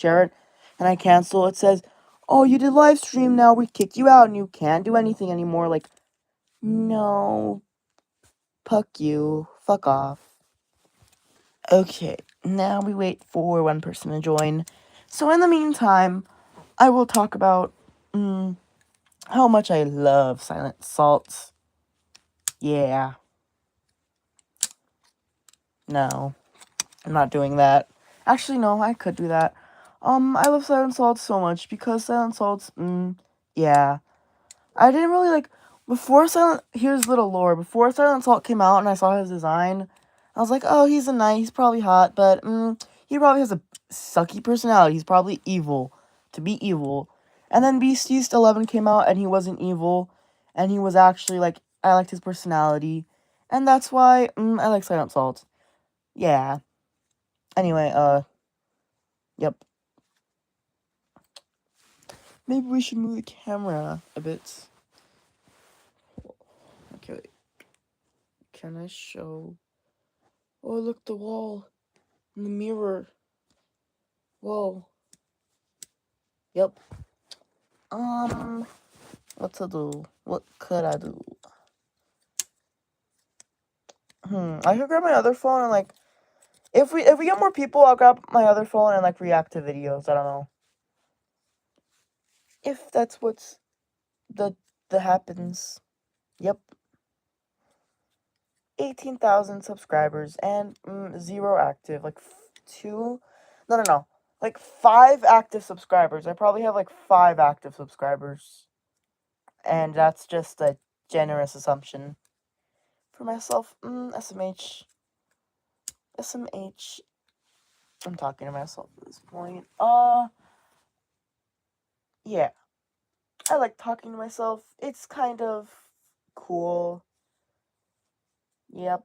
share it, and I cancel, it says, "Oh, you did live stream now. We kick you out, and you can't do anything anymore." Like, no, fuck you, fuck off. Okay, now we wait for one person to join. So in the meantime, I will talk about how much I love Silent Salt. Yeah. No, I'm not doing that. Actually, no, I could do that. I love Silent Salt so much because Silent Salt's, yeah. I didn't really like, here's little lore. Before Silent Salt came out and I saw his design, I was like, oh, he's probably hot, but, he probably has a sucky personality. He's probably evil, to be evil. And then Beast Yeast 11 came out and he wasn't evil, and he was actually, like, I liked his personality, and that's why, I like Silent Salt. Yeah. Anyway, yep. Maybe we should move the camera a bit. Okay, wait. Can I show? Oh, look, the wall. And the mirror. Whoa. Yep. What to do? What could I do? I could grab my other phone and, like, if we get more people, I'll grab my other phone and, like, react to videos. I don't know. If that's what's that happens. Yep. 18,000 subscribers and 0 active. Like, 2? No. Like, 5 active subscribers. I probably have, like, 5 active subscribers. And that's just a generous assumption. For myself, SMH. SMH. I'm talking to myself at this point. Yeah. I like talking to myself. It's kind of cool. Yep.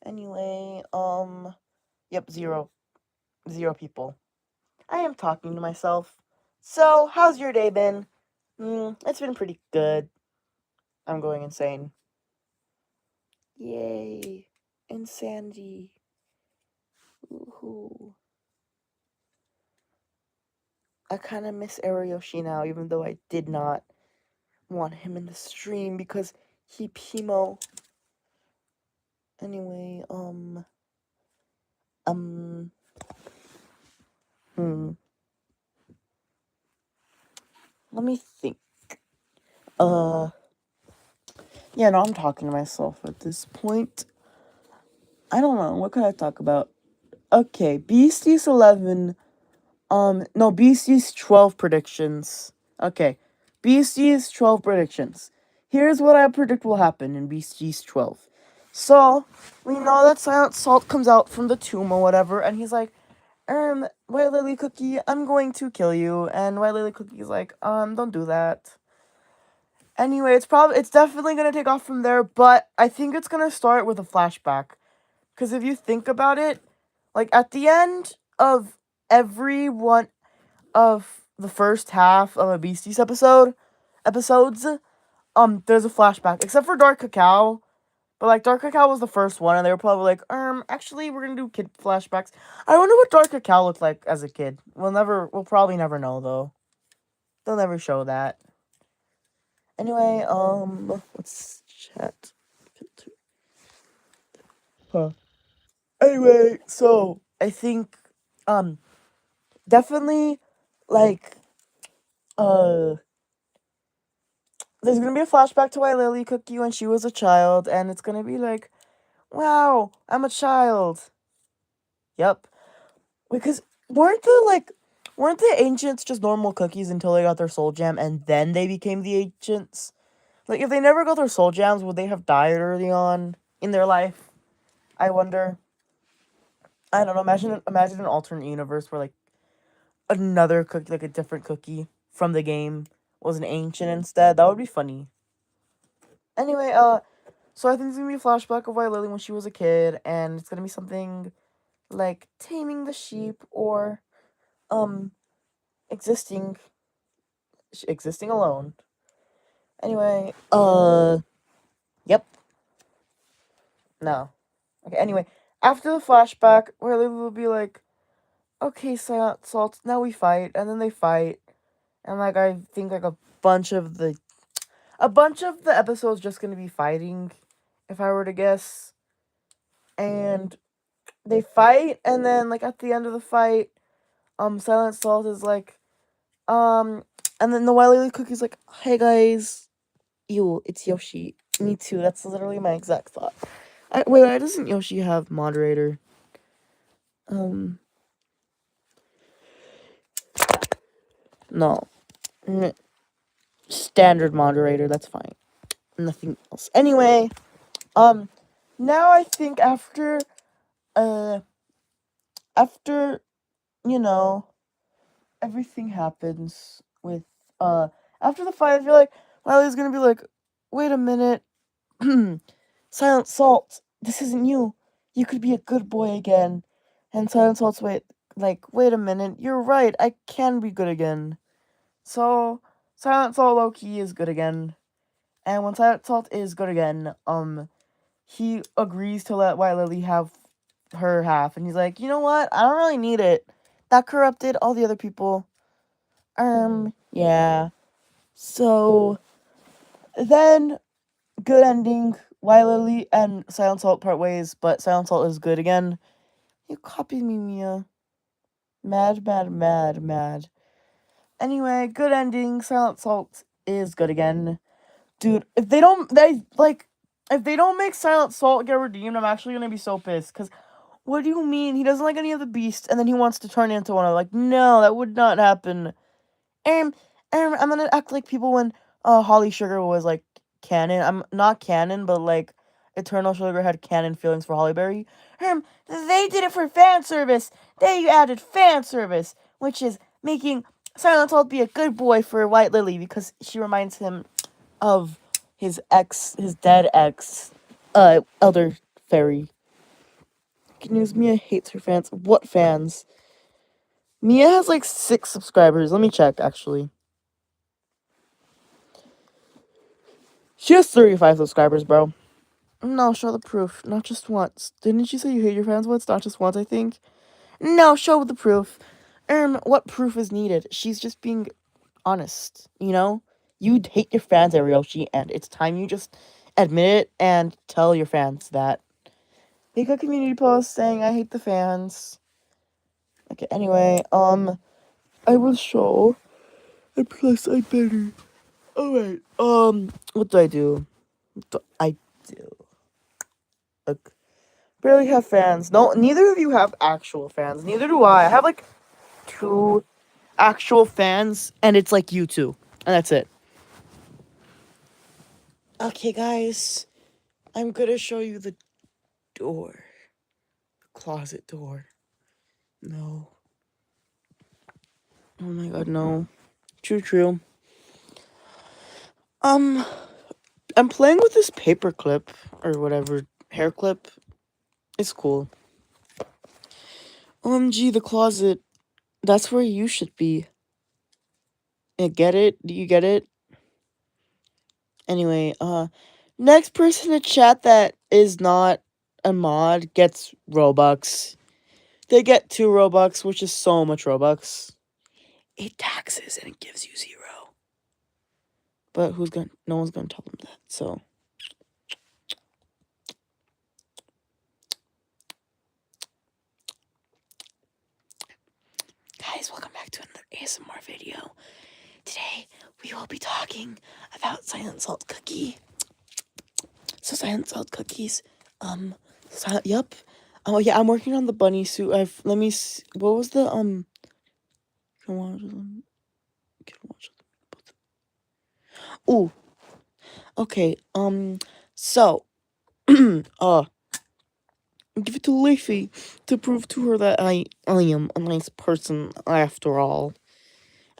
Anyway, yep, 0 people. I am talking to myself. So, how's your day been? It's been pretty good. I'm going insane. Yay. Insanity. Woohoo. I kind of miss Ariyoshi now, even though I did not want him in the stream because he Pimo. Anyway, let me think. Yeah, no, I'm talking to myself at this point. I don't know, what could I talk about? Okay, Beasties 11, no, Beasties 12 predictions. Okay, Beasties 12 predictions. Here's what I predict will happen in Beasties 12. So, we know that Silent Salt comes out from the tomb or whatever, and he's like, White Lily Cookie, I'm going to kill you. And White Lily Cookie's like, don't do that. Anyway, it's definitely gonna take off from there, but I think it's gonna start with a flashback. Because if you think about it, like, at the end of every one of the first half of a Beasties episodes, there's a flashback. Except for Dark Cacao. But, like, Dark Cacao was the first one, and they were probably like, actually, we're gonna do kid flashbacks. I wonder what Dark Cacao looked like as a kid. We'll probably never know, though. They'll never show that. Anyway, let's chat. Huh. Anyway, so, I think, definitely, like, there's gonna be a flashback to White Lily Cookie when she was a child, and it's gonna be like, wow, I'm a child. Yep. Because weren't the ancients just normal cookies until they got their soul gem and then they became the ancients? Like, if they never got their soul gems, would they have died early on in their life? I wonder. I don't know. Imagine an alternate universe where, like, another cookie, like a different cookie from the game, was an ancient instead. That would be funny. Anyway, so I think it's gonna be a flashback of White Lily when she was a kid, and it's gonna be something like taming the sheep or, existing alone. Anyway, yep. No. Okay, anyway, after the flashback, where Lily will be like, okay, Silent Salt, now we fight, and then they fight, and like I think like a bunch of the episodes just gonna be fighting, if I were to guess, and they fight, and then like at the end of the fight, Silent Salt is like, and then the Wily Cookie's like, hey guys, it's Yoshi. Me too. That's literally my exact thought. Wait, why doesn't Yoshi have moderator? No. Standard moderator, that's fine. Nothing else. Anyway, now I think after, after, you know, everything happens with, after the fight, I feel like Wily's gonna be like, wait a minute, Silent Salt, this isn't you. You could be a good boy again. And Silent Salt's wait a minute, you're right, I can be good again. So, Silent Salt low-key is good again. And when Silent Salt is good again, he agrees to let White Lily have her half. And he's like, you know what? I don't really need it. That corrupted all the other people. Yeah. So, then, good ending. White Lily and Silent Salt part ways, but Silent Salt is good again. You copied me, Mia. Mad, mad, mad, mad. Anyway, good ending. Silent Salt is good again. Dude, if they don't make Silent Salt get redeemed, I'm actually gonna be so pissed. Cause what do you mean? He doesn't like any of the beasts, and then he wants to turn into one. I'm like, no, that would not happen. And I'm gonna act like people when Holly Sugar was like canon. I'm not canon, but like Eternal Sugar had canon feelings for Hollyberry. They did it for fan service. They added fan service, which is making Silent Salt be a good boy for White Lily because she reminds him of his dead ex, Elder Fairy. Good news, Mia hates her fans. What fans? Mia has like 6 subscribers. Let me check, actually. She has 35 subscribers, bro. No, show the proof. Not just once. Didn't you say you hate your fans once? Not just once, I think. No, show the proof. What proof is needed? She's just being honest, you know? You hate your fans, Arioshi, and it's time you just admit it and tell your fans that. Make a community post saying I hate the fans. Okay, anyway, I will show. And plus I better. Alright, what do I do? What do I do? Look. Barely have fans. No, neither of you have actual fans. Neither do I. I have like 2 actual fans, and it's like you two. And that's it. Okay, guys. I'm gonna show you the door. The closet door. No. Oh my god, no. True. I'm playing with this paper clip, or whatever, hair clip. It's cool. OMG, the closet. That's where you should be. Get it? Do you get it? Anyway, next person to chat that is not a mod gets Robux. They get 2 Robux, which is so much Robux. It taxes and it gives you 0. But no one's gonna tell them that, so. Guys, welcome back to another ASMR video. Today, we will be talking about Silent Salt Cookie. So Silent Salt Cookies, yep. Oh yeah, I'm working on the bunny suit. Let me see, what was the, can watch them. Ooh. Okay, so, give it to Leafy to prove to her that I am a nice person after all.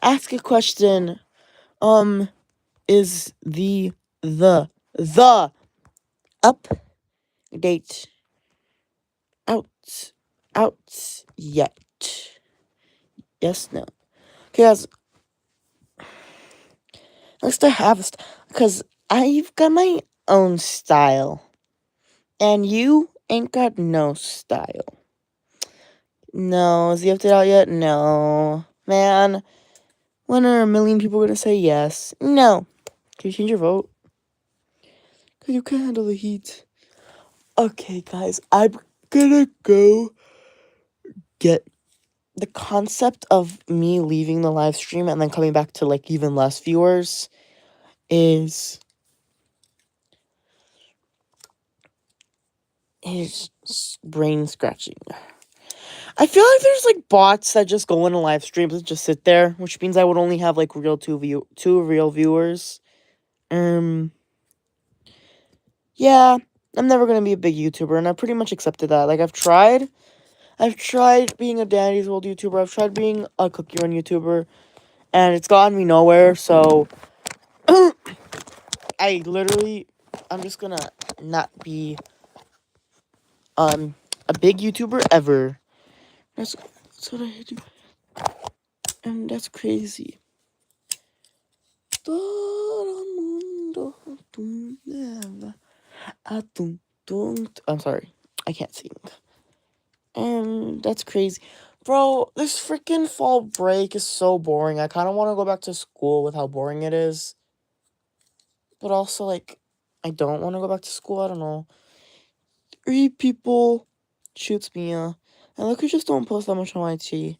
Ask a question. Is the update out yet? Yes, no. Okay, guys. Next I have, because I've got my own style. And you Ain't got no style. No, is he opted out yet? No. Man, when are a million people gonna say yes? No. Can you change your vote? Because you can't handle the heat. Okay, guys, I'm gonna go get the concept of me leaving the live stream and then coming back to like even less viewers is brain scratching. I feel like there's like bots that just go into live streams and just sit there, which means I would only have like two real viewers. Yeah, I'm never gonna be a big YouTuber, and I pretty much accepted that. Like I've tried being a Dandy's World YouTuber, I've tried being a Cookie Run YouTuber, and it's gotten me nowhere. So I'm just gonna not be a big YouTuber ever. That's what I do, and that's crazy. I'm sorry, I can't sing. And that's crazy. Bro, this freaking fall break is so boring. I kind of want to go back to school with how boring it is. But also, like, I don't want to go back to school. I don't know. 3 people shoots Mia. And look, you just don't post that much on YT.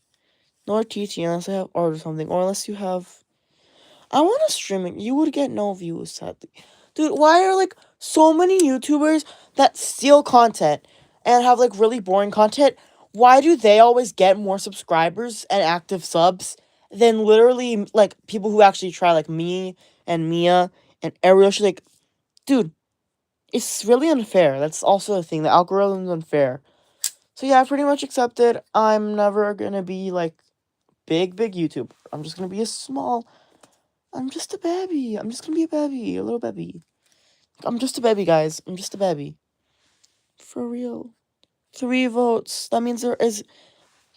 Nor TT unless I have art or something. Or unless you have... I want to stream it. You would get no views, sadly. Dude, why are, like, so many YouTubers that steal content and have, like, really boring content? Why do they always get more subscribers and active subs than literally, like, people who actually try, like, me and Mia and Ariel? She's like, dude, it's really unfair. That's also the thing. The algorithm's unfair. So, yeah, I pretty much accepted. I'm never gonna be, like, big YouTuber. I'm just gonna be a small... I'm just a baby. I'm just gonna be a baby. A little baby. I'm just a baby, guys. I'm just a baby. For real. 3 votes. That means there is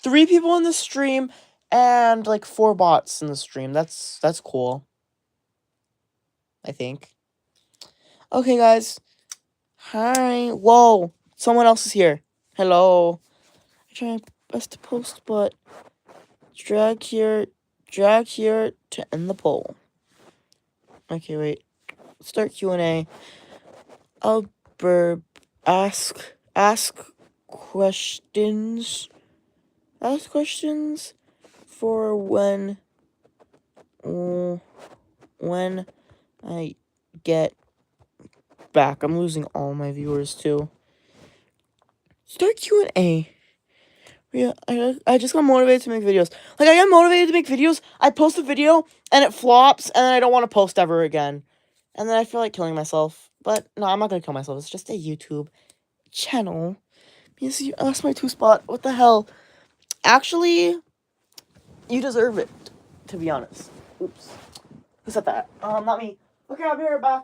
3 people in the stream and like 4 bots in the stream. That's cool. I think. Okay, guys. Hi. Whoa. Someone else is here. Hello. I try my best to post, but drag here to end the poll. Okay, wait. Start Q&A. Albert, ask questions. Ask questions for when I get back. I'm losing all my viewers too. Start Q&A. Yeah, I just got motivated to make videos. Like, I got motivated to make videos. I post a video, and it flops, and then I don't want to post ever again. And then I feel like killing myself. But, no, I'm not gonna kill myself. It's just a YouTube channel. Because you asked my 2 spot. What the hell? Actually, you deserve it, to be honest. Oops. Who said that? Not me. Okay, I'll be right back.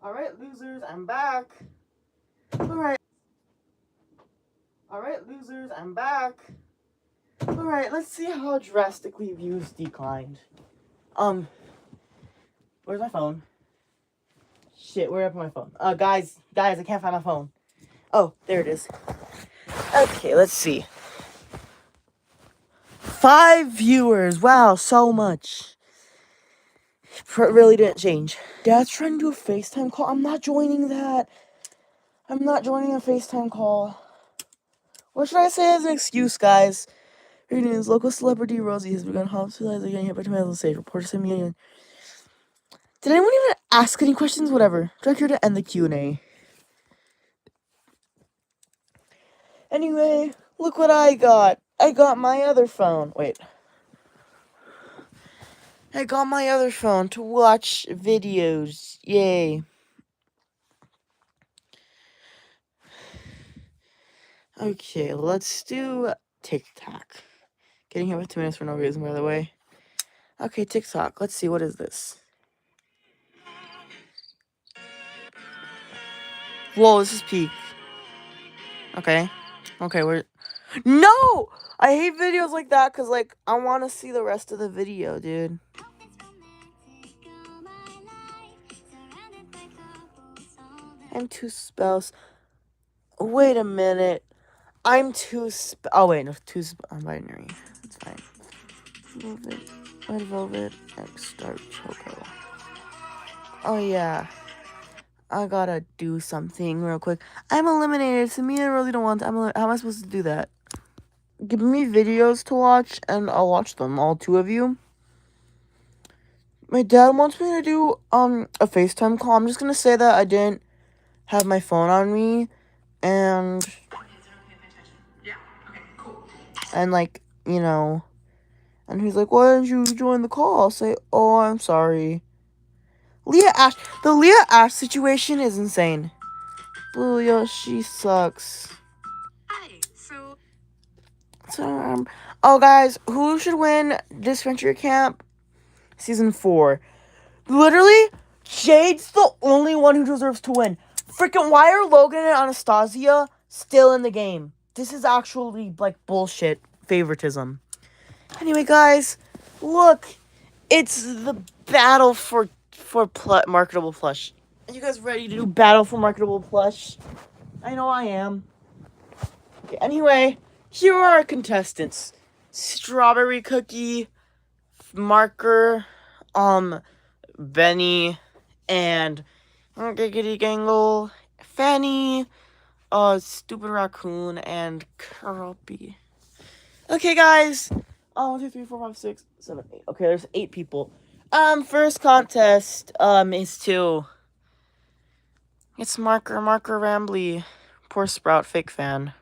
Alright, losers, I'm back. Alright. Alright, losers, I'm back. Alright, let's see how drastically views declined. Where's my phone? Shit, where'd I put my phone? Guys, I can't find my phone. Oh, there it is. Okay, let's see. 5 viewers. Wow, so much. Really didn't change. Dad's trying to do a FaceTime call. I'm not joining that. I'm not joining a FaceTime call. What should I say as an excuse, guys? Her news, local celebrity Rosie has begun hospitalized again hit by tomatoes on stage. Reporters say million. Did anyone even ask any questions? Whatever. Direct here to end the Q&A. Anyway, look what I got. I got my other phone. Wait. I got my other phone to watch videos. Yay. Okay, let's do TikTok. Getting hit with 2 minutes for no reason, by the way. Okay, TikTok. Let's see. What is this? Whoa, this is peak. Okay. Okay, we're... No! I hate videos like that because, like, I want to see the rest of the video, dude. I'm too spells. Wait a minute. I'm too oh, wait, no, I'm binary. It's fine. Velvet, Red Velvet, X Dark Choco. Oh, yeah. I gotta do something real quick. I'm eliminated. So me, I really don't want to. How am I supposed to do that? Give me videos to watch, and I'll watch them. All 2 of you. My dad wants me to do a FaceTime call. I'm just gonna say that I didn't have my phone on me, and like, you know, and he's like, why didn't you join the call? I'll say, oh, I'm sorry. The Leah Ash situation is insane. Blue, she sucks. Oh, guys, who should win this Venture Camp? Season 4. Literally, Jade's the only one who deserves to win. Freaking, why are Logan and Anastasia still in the game? This is actually, like, bullshit favoritism. Anyway, guys, look. It's the battle for marketable plush. Are you guys ready to do battle for marketable plush? I know I am. Okay, anyway, here are our contestants. Strawberry Cookie, Marker, Benny, and Giggity Gangle, Fanny, Stupid Raccoon, and Kirby. Okay, guys. 1, 2, 3, 4, 5, 6, 7, 8. Okay, there's 8 people. First contest, is to... It's Marker Rambly. Poor Sprout, fake fan.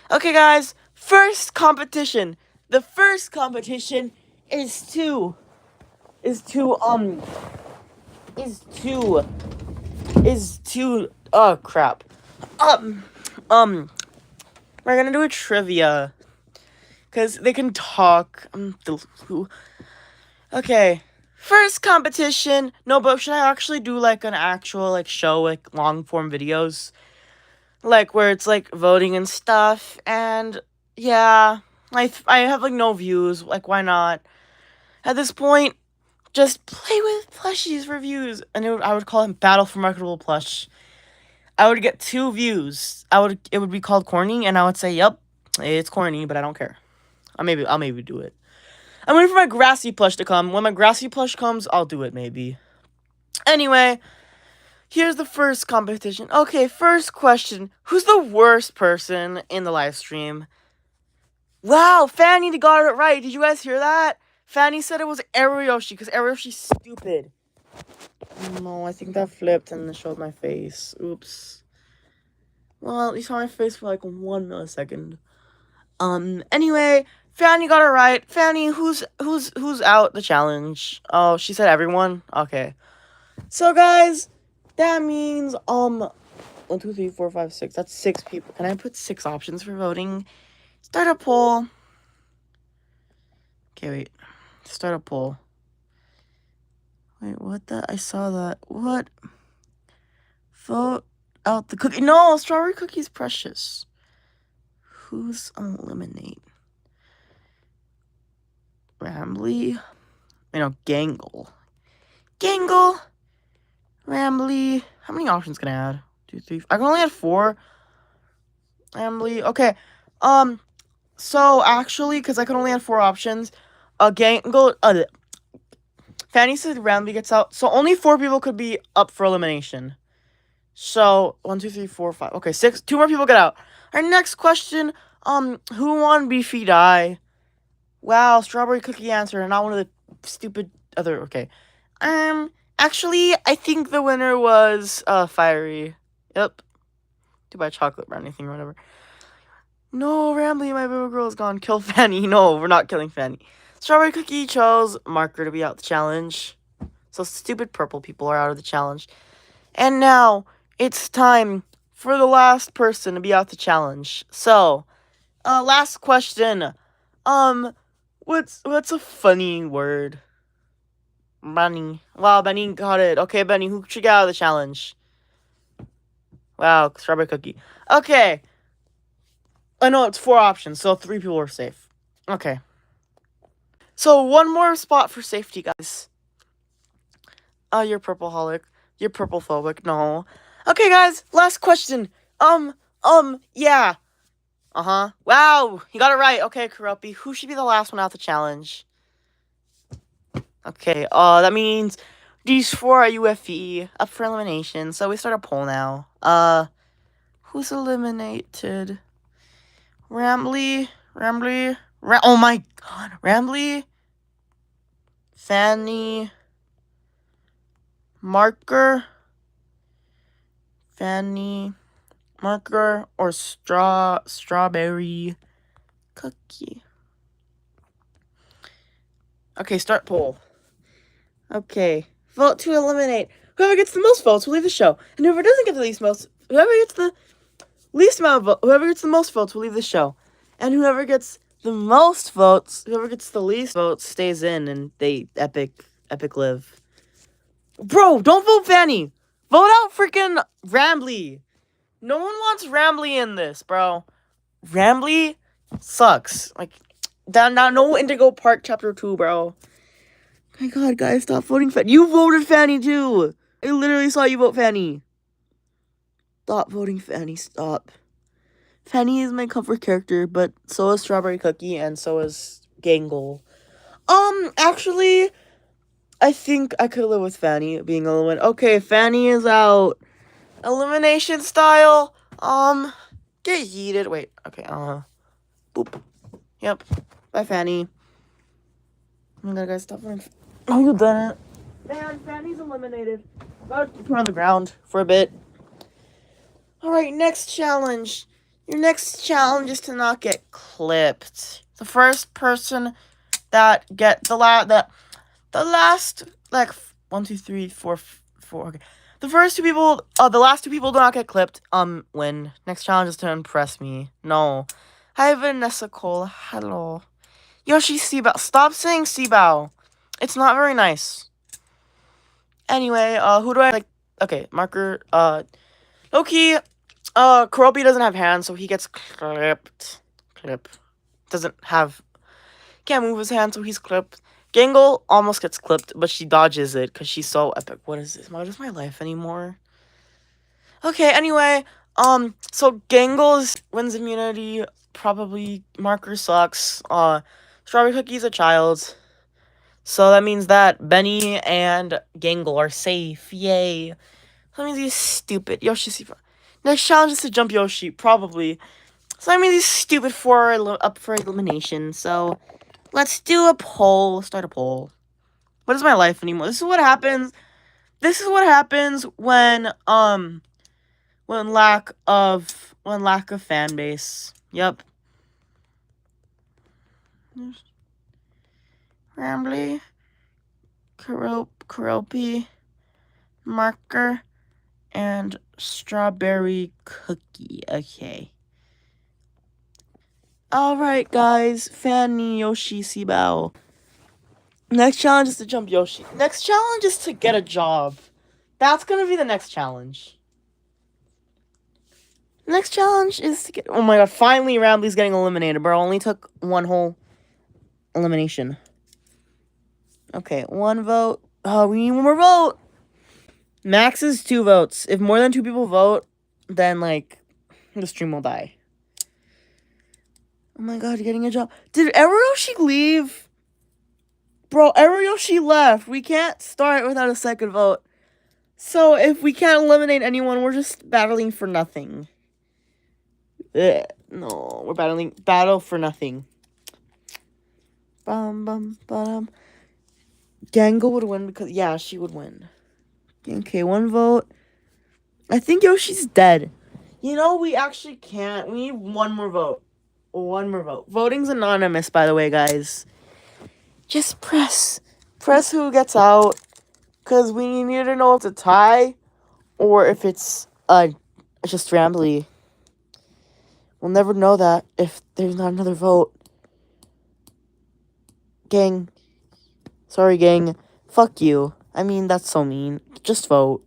Okay, guys. First competition. The first competition is to... Oh, crap. We're gonna do a trivia. Because they can talk. Okay. First competition. No, but should I actually do, like, an actual, like, show, like, long-form videos? Like, where it's, like, voting and stuff. And, yeah. I have, like, no views. Like, why not? At this point, just play with plushies for views. And I would call it Battle for Marketable Plush. I would get 2 views. It would be called corny, and I would say, yep, it's corny, but I don't care. I'll maybe do it. I'm waiting for my grassy plush to come. When my grassy plush comes, I'll do it, maybe. Anyway, here's the first competition. Okay, first question. Who's the worst person in the live stream? Wow, Fanny got it right. Did you guys hear that? Fanny said it was Ariyoshi, because Ariyoshi's stupid. No, I think that flipped and it showed my face. Oops. Well, you saw my face for like 1 millisecond. Anyway, Fanny got it right. Fanny, who's out the challenge? Oh, she said everyone? Okay. So, guys, that means, 1, 2, 3, 4, 5, 6. That's 6 people. Can I put 6 options for voting? Start a poll. Okay, wait. Start a poll. Wait, what the? I saw that. What? Vote out the cookie. No, strawberry cookie's precious. Who's eliminate? Rambly. Gangle. Gangle. Rambly. How many options can I add? 2, 3. I can only add 4. Rambly. Okay. So actually, because I can only add 4 options, Gangle. Fanny said Rambly gets out. So only 4 people could be up for elimination. So 1, 2, 3, 4, 5. Okay, 6. 2 more people get out. Our next question. Who won Beefy Die? Wow, strawberry cookie answer, not one of the stupid other. Okay. Actually, I think the winner was Fiery. Yep. Too bad chocolate or anything or whatever. No, Rambly, my baby girl is gone. Kill Fanny. No, we're not killing Fanny. Strawberry cookie chose Marker to be out the challenge. So stupid purple people are out of the challenge. And now it's time for the last person to be out the challenge. So, last question. What's a funny word? Benny. Wow, Benny got it. Okay, Benny, who should get out of the challenge? Wow, strawberry cookie. Okay. I know it's 4 options, so 3 people are safe. Okay. So 1 more spot for safety, guys. You're purple-holic. You're purple-phobic. No. Okay, guys, last question. Yeah. Uh-huh. Wow, you got it right. Okay, Karopi, who should be the last one out the challenge? Okay, that means these 4 are UFE, up for elimination, so we start a poll now. Who's eliminated? Rambly, oh my god, Rambly, Fanny, Marker, or Strawberry Cookie. Okay, start poll. Okay, vote to eliminate. Whoever gets the most votes will leave the show, and whoever doesn't get the least votes, whoever gets the most votes will leave the show, and whoever gets the most votes, whoever gets the least votes stays in, and they epic live. Bro, don't vote Fanny. Vote out freaking Rambly. No one wants Rambly in this, bro. Rambly sucks. Like, now no Indigo Park Chapter 2, bro. My god, guys, stop voting Fanny. You voted Fanny, too. I literally saw you vote Fanny. Stop voting Fanny, stop. Fanny is my comfort character, but so is Strawberry Cookie, and so is Gangle. Actually, I think I could live with Fanny being eliminated. Okay, Fanny is out. Elimination style. Get yeeted. Wait, okay, boop. Yep. Bye, Fanny. Oh my god, guys, stop voting. Oh, you didn't. Man, Fanny's eliminated. Gotta keep her on the ground for a bit. Alright, next challenge. Your next challenge is to not get clipped. The first person that get the last, like, 1, 2, 3, 4, okay. The last 2 people do not get clipped, win. Next challenge is to impress me. No. Hi, Vanessa Cole. Hello. Yoshi Seabow. Stop saying Seabow. It's not very nice. Anyway, who do I like? Okay, Marker, Loki, Kuropi doesn't have hands, so he gets clipped. Can't move his hand, so he's clipped. Gangle almost gets clipped, but she dodges it, because she's so epic. What is this? What is my life anymore? Okay, anyway, so Gangle wins immunity, probably. Marker sucks. Strawberry Cookie's a child. So that means that Benny and Gangle are safe. Yay. So that means he's stupid. Yoshi. Next challenge is to jump Yoshi, probably. So that means these stupid 4 are up for elimination. So let's do a poll. Start a poll. What is my life anymore? This is what happens. This is what happens when lack of fan base. Yep. Rambly, Karopi, Marker, and Strawberry Cookie. Okay. Alright, guys. Fanny, Yoshi, Seabow. Next challenge is to jump Yoshi. Next challenge is to get a job. That's gonna be the next challenge. Next challenge is to get... Oh my god, finally Rambley's getting eliminated, bro. Only took one whole elimination. Okay, 1 vote. Oh, we need one more vote. Max is 2 votes. If more than 2 people vote, then, like, the stream will die. Oh my god, getting a job. Did Ariyoshi leave? Bro, Ariyoshi left. We can't start without a second vote. So, if we can't eliminate anyone, we're just battling for nothing. Ugh. No, we're battle for nothing. Gangle would win because, yeah, she would win. Okay, 1 vote. I think Yoshi's dead. You know, we actually can't. We need 1 more vote. 1 more vote. Voting's anonymous, by the way, guys. Just press who gets out. Because we need to know if it's a tie or if it's just Rambley. We'll never know that if there's not another vote. Gang. Sorry, gang. Fuck you. I mean, that's so mean. Just vote.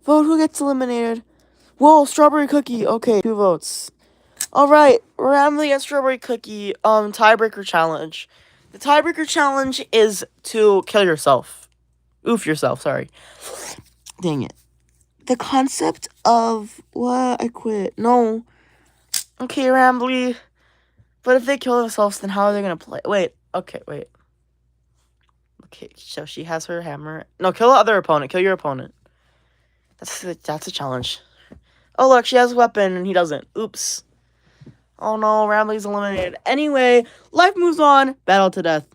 Vote who gets eliminated. Whoa, strawberry cookie. Okay, 2 votes. Alright, Rambley and strawberry cookie, tiebreaker challenge. The tiebreaker challenge is to kill yourself. Oof yourself, sorry. Dang it. The concept of... What? I quit. No. Okay, Rambley. But if they kill themselves, then how are they gonna play? Wait. Okay, wait. Okay, so she has her hammer. No, kill the other opponent. Kill your opponent. That's a challenge. Oh, look, she has a weapon and he doesn't. Oops. Oh no, Rambley's eliminated. Anyway, life moves on. Battle to death.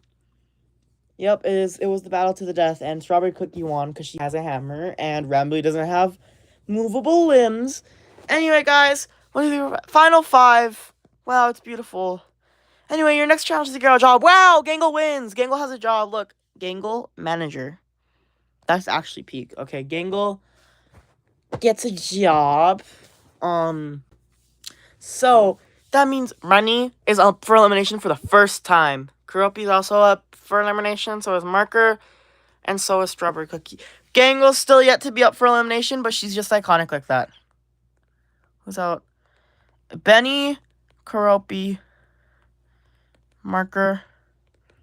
Yep, it was the battle to the death, and Strawberry Cookie won because she has a hammer, and Rambley doesn't have movable limbs. Anyway, guys, final 5. Wow, it's beautiful. Anyway, your next challenge is to get a job. Wow, Gangle wins. Gangle has a job. Look, Gangle manager. That's actually peak. Okay, Gangle gets a job. So that means Rennie is up for elimination for the first time. Kuropi's also up for elimination, so is Marker, and so is Strawberry Cookie. Gangle's still yet to be up for elimination, but she's just iconic like that. Who's out? Benny, Kuropi, Marker,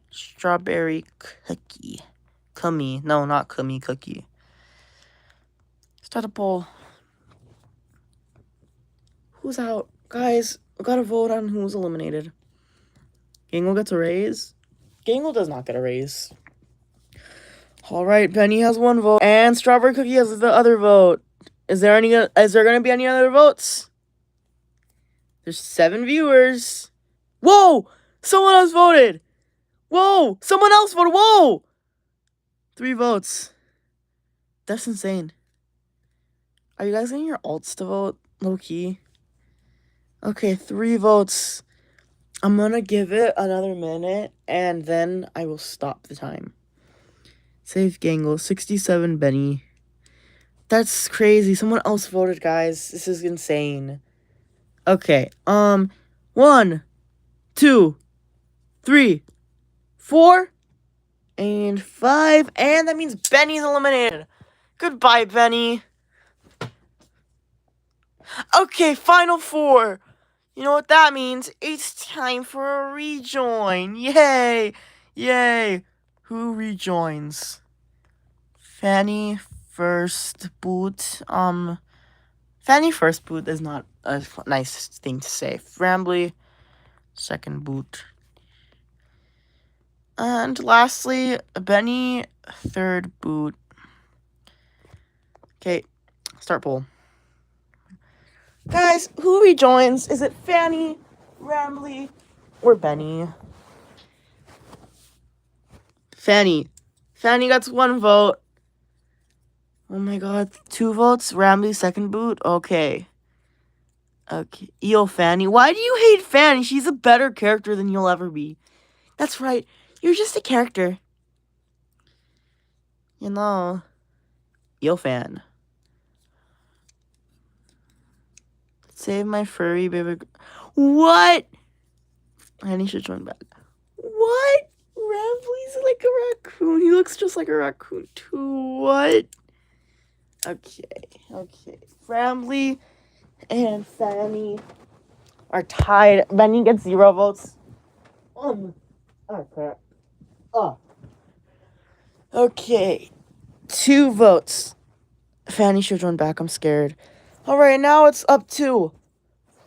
Strawberry Cookie. Kumi. No, not Kumi Cookie. Start a poll. Who's out? Guys, we gotta vote on who's eliminated. Gangle gets a raise. Gangle does not get a raise. Alright, Penny has 1 vote. And Strawberry Cookie has the other vote. Is there gonna be any other votes? There's 7 viewers. Whoa! Someone else voted! Whoa! Someone else voted! Whoa! 3 votes. That's insane. Are you guys getting your alts to vote? Low key. Okay, 3 votes. I'm gonna give it another minute, and then I will stop the time. Save Gangle. 67 Benny. That's crazy. Someone else voted, guys. This is insane. Okay, 1, 2, 3, 4, and 5, and that means Benny's eliminated. Goodbye, Benny. Okay, final 4. You know what that means? It's time for a rejoin. Yay! Yay! Who rejoins? Fanny first boot. Fanny first boot is not a nice thing to say. Rambley second boot. And lastly, Benny third boot. Okay, start poll. Guys, who rejoins? Is it Fanny, Rambley, or Benny? Fanny. Fanny gets 1 vote. Oh my god, 2 votes? Rambley second boot? Okay. Okay. Eel Fanny. Why do you hate Fanny? She's a better character than you'll ever be. That's right. You're just a character. You know. Eel Fan. Save my furry baby. What? Fanny should join back. What? Rambley's like a raccoon. He looks just like a raccoon too. What? Okay. Rambley and Fanny are tied. Fanny gets 0 votes. Oh crap. Oh. Okay. 2 votes. Fanny should join back. I'm scared. Alright, now it's up to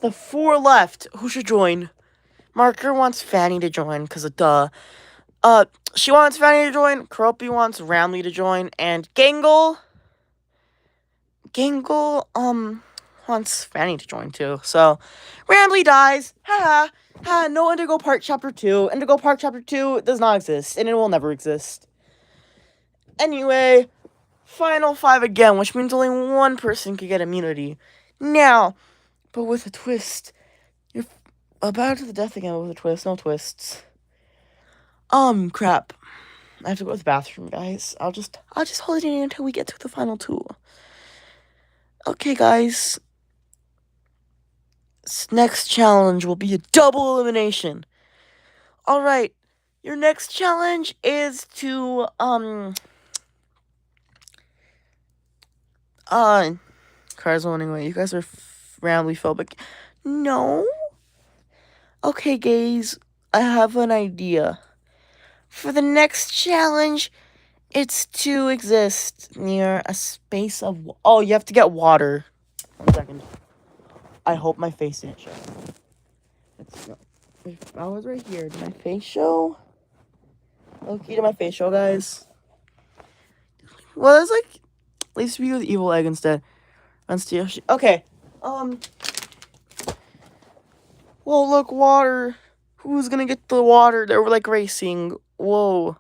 the 4 left. Who should join? Marker wants Fanny to join, because of duh. She wants Fanny to join. Kropi wants Ramley to join. And Gangle, wants Fanny to join too. So, Ramley dies. Ha ha. No Indigo Park Chapter 2. Indigo Park Chapter 2 does not exist, and it will never exist. Anyway, final 5 again, which means only one person could get immunity. Now, but with a twist. You're about to the death again with a twist. No twists. Crap. I have to go to the bathroom, guys. I'll just hold it in until we get to the final 2. Okay, guys. Next challenge will be a double elimination. Alright. Your next challenge is to, Car's running away. You guys are rambly phobic. No? Okay, guys. I have an idea. For the next challenge, it's to exist near a space of... Oh, you have to get water. 1 second. I hope my face didn't show. If I was right here, did my face show? Okay, did my face show, guys? Well, it's like... At least we use evil egg instead. Okay. Well, look, water. Who's gonna get the water? They were like racing. Whoa.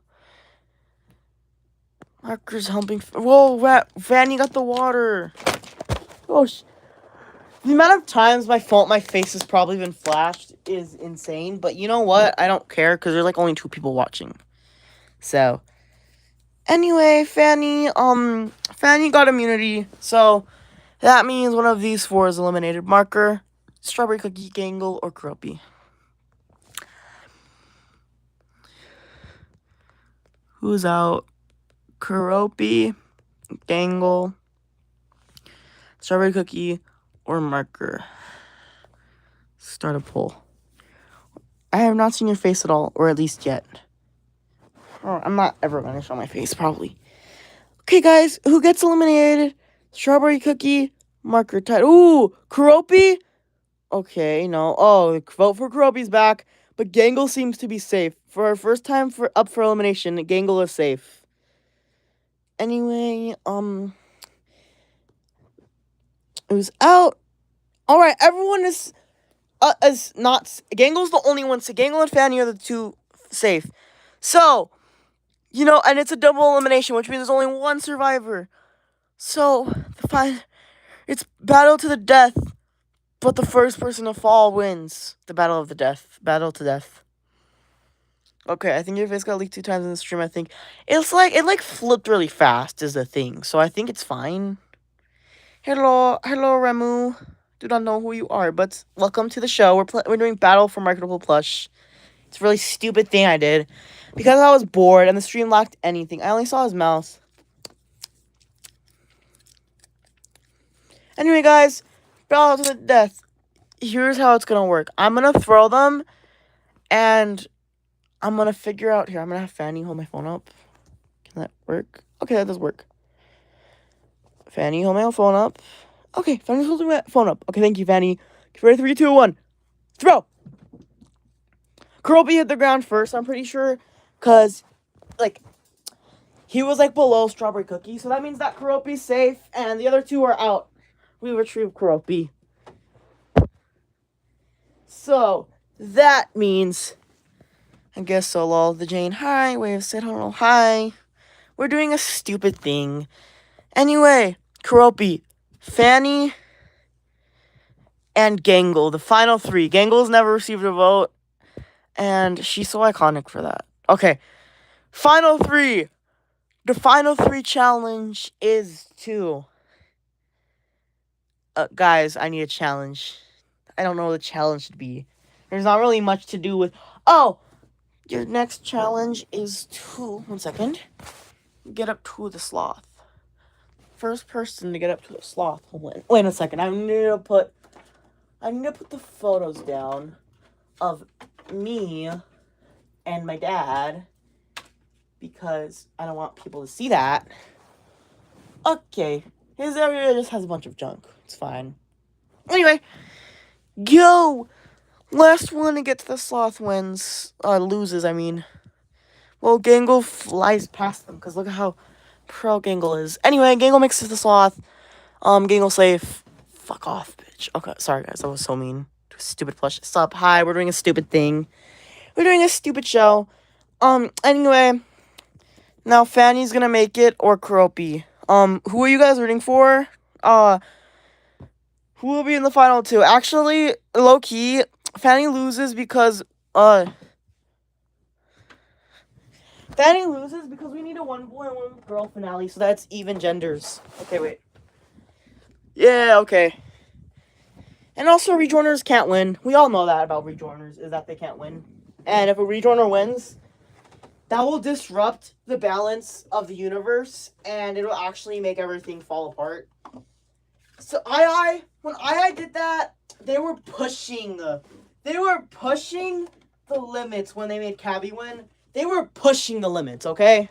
Marker's humping. Whoa, Fanny got the water. Oh, the amount of times my face has probably been flashed is insane. But you know what? I don't care because there's like only 2 people watching. So, anyway, Fanny got immunity. So, that means one of these 4 is eliminated. Marker, Strawberry Cookie, Gangle, or Kropi. Who's out? Kropi, Gangle, Strawberry Cookie, or Marker. Start a poll. I have not seen your face at all, or at least yet. Oh, I'm not ever going to show my face, probably. Okay, guys, who gets eliminated? Strawberry Cookie, Marker tied. Ooh, Kropi? Okay, no. Oh, vote for Kropi's back, but Gangle seems to be safe. For our first time up for elimination, Gangle is safe. Anyway, it was out. Alright, everyone is not... Gangle's the only one. So Gangle and Fanny are the 2 safe. So, you know, and it's a double elimination, which means there's only 1 survivor. So, it's battle to the death, but the first person to fall wins the battle to death. Okay, I think your face got leaked 2 times in the stream. I think it flipped really fast is the thing, so I think it's fine. Hello, Ramu. Do not know who you are, but welcome to the show. We're doing Battle for Marketable Plush. It's a really stupid thing I did because I was bored and the stream lacked anything. I only saw his mouth. Anyway, guys, battle to the death. Here's how it's gonna work. I'm gonna throw them, and I'm gonna figure out here. I'm gonna have Fanny hold my phone up. Can that work? Okay, that does work. Fanny, hold my phone up. Okay, Fanny's holding my phone up. Okay, thank you, Fanny. Get ready, 3, 2, 1. Throw! Kropi hit the ground first, I'm pretty sure. Because, like, he was, like, below Strawberry Cookie. So that means that Kropi's safe, and the other 2 are out. We retrieve Kropi. So, that means... I guess so, lol. The Jane, hi. Wave said hello, hi. We're doing a stupid thing. Anyway, Kropi, Fanny, and Gangle, the final 3. Gangle's never received a vote, and she's so iconic for that. Okay, final 3. The final 3 challenge is to... guys, I need a challenge. I don't know what the challenge should be. There's not really much to do with... Oh! Your next challenge is to... 1 second. Get up to the sloth. First person to get up to the sloth will win. Wait a second. I need to put I need to put the photos down of me and my dad because I don't want people to see that. Okay, his area just has a bunch of junk. It's fine. Anyway, go! Last one to get to the sloth wins. Loses, I mean. Well, Gangle flies past them because look at how pro Gangle is. Anyway, Gangle mixes the sloth. Gangle safe. Fuck off, bitch. Okay, sorry guys, that was so mean. Stupid plush. Stop. Hi, we're doing a stupid thing. We're doing a stupid show. Anyway, now Fanny's gonna make it or Keroppi. Who are you guys rooting for? Who will be in the final two? Actually, low key, Fanny loses because Fanny loses because we need a one boy and one girl finale, so that's even genders. Okay, wait. Yeah, okay. And also, rejoiners can't win. We all know that about rejoiners, is that they can't win. And if a rejoiner wins, that will disrupt the balance of the universe, and it'll actually make everything fall apart. So, when II did that, they were pushing the limits when they made Cabby win. They were pushing the limits, okay?